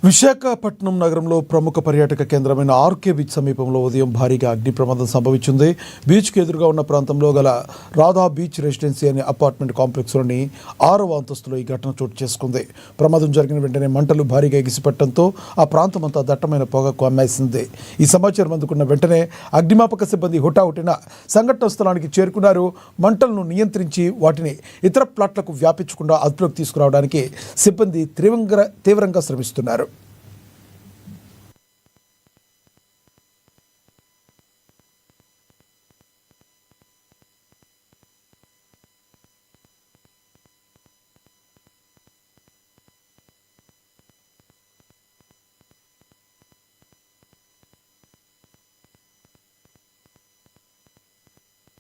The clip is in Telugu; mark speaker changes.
Speaker 1: విశాఖపట్నం నగరంలో ప్రముఖ పర్యాటక కేంద్రమైన ఆర్కే బీచ్ సమీపంలో ఉదయం భారీగా అగ్ని ప్రమాదం సంభవించింది. బీచ్కి ఎదురుగా ఉన్న ప్రాంతంలో గల రాధా బీచ్ రెసిడెన్సీ అనే అపార్ట్మెంట్ కాంప్లెక్స్లోని 6వ అంతస్తులో ఈ ఘటన చోటు చేసుకుంది. ప్రమాదం జరిగిన వెంటనే మంటలు భారీగా ఎగిసిపట్టడంతో ఆ ప్రాంతమంతా దట్టమైన పొగకు అమ్మేసింది. ఈ సమాచారం అందుకున్న వెంటనే అగ్నిమాపక సిబ్బంది హుటాహుటిన సంఘటన స్థలానికి చేరుకున్నారు. మంటలను నియంత్రించి వాటిని ఇతర ప్లాట్లకు వ్యాపించకుండా అదుపులోకి తీసుకురావడానికి సిబ్బంది తీవ్రంగా శ్రమిస్తున్నారు.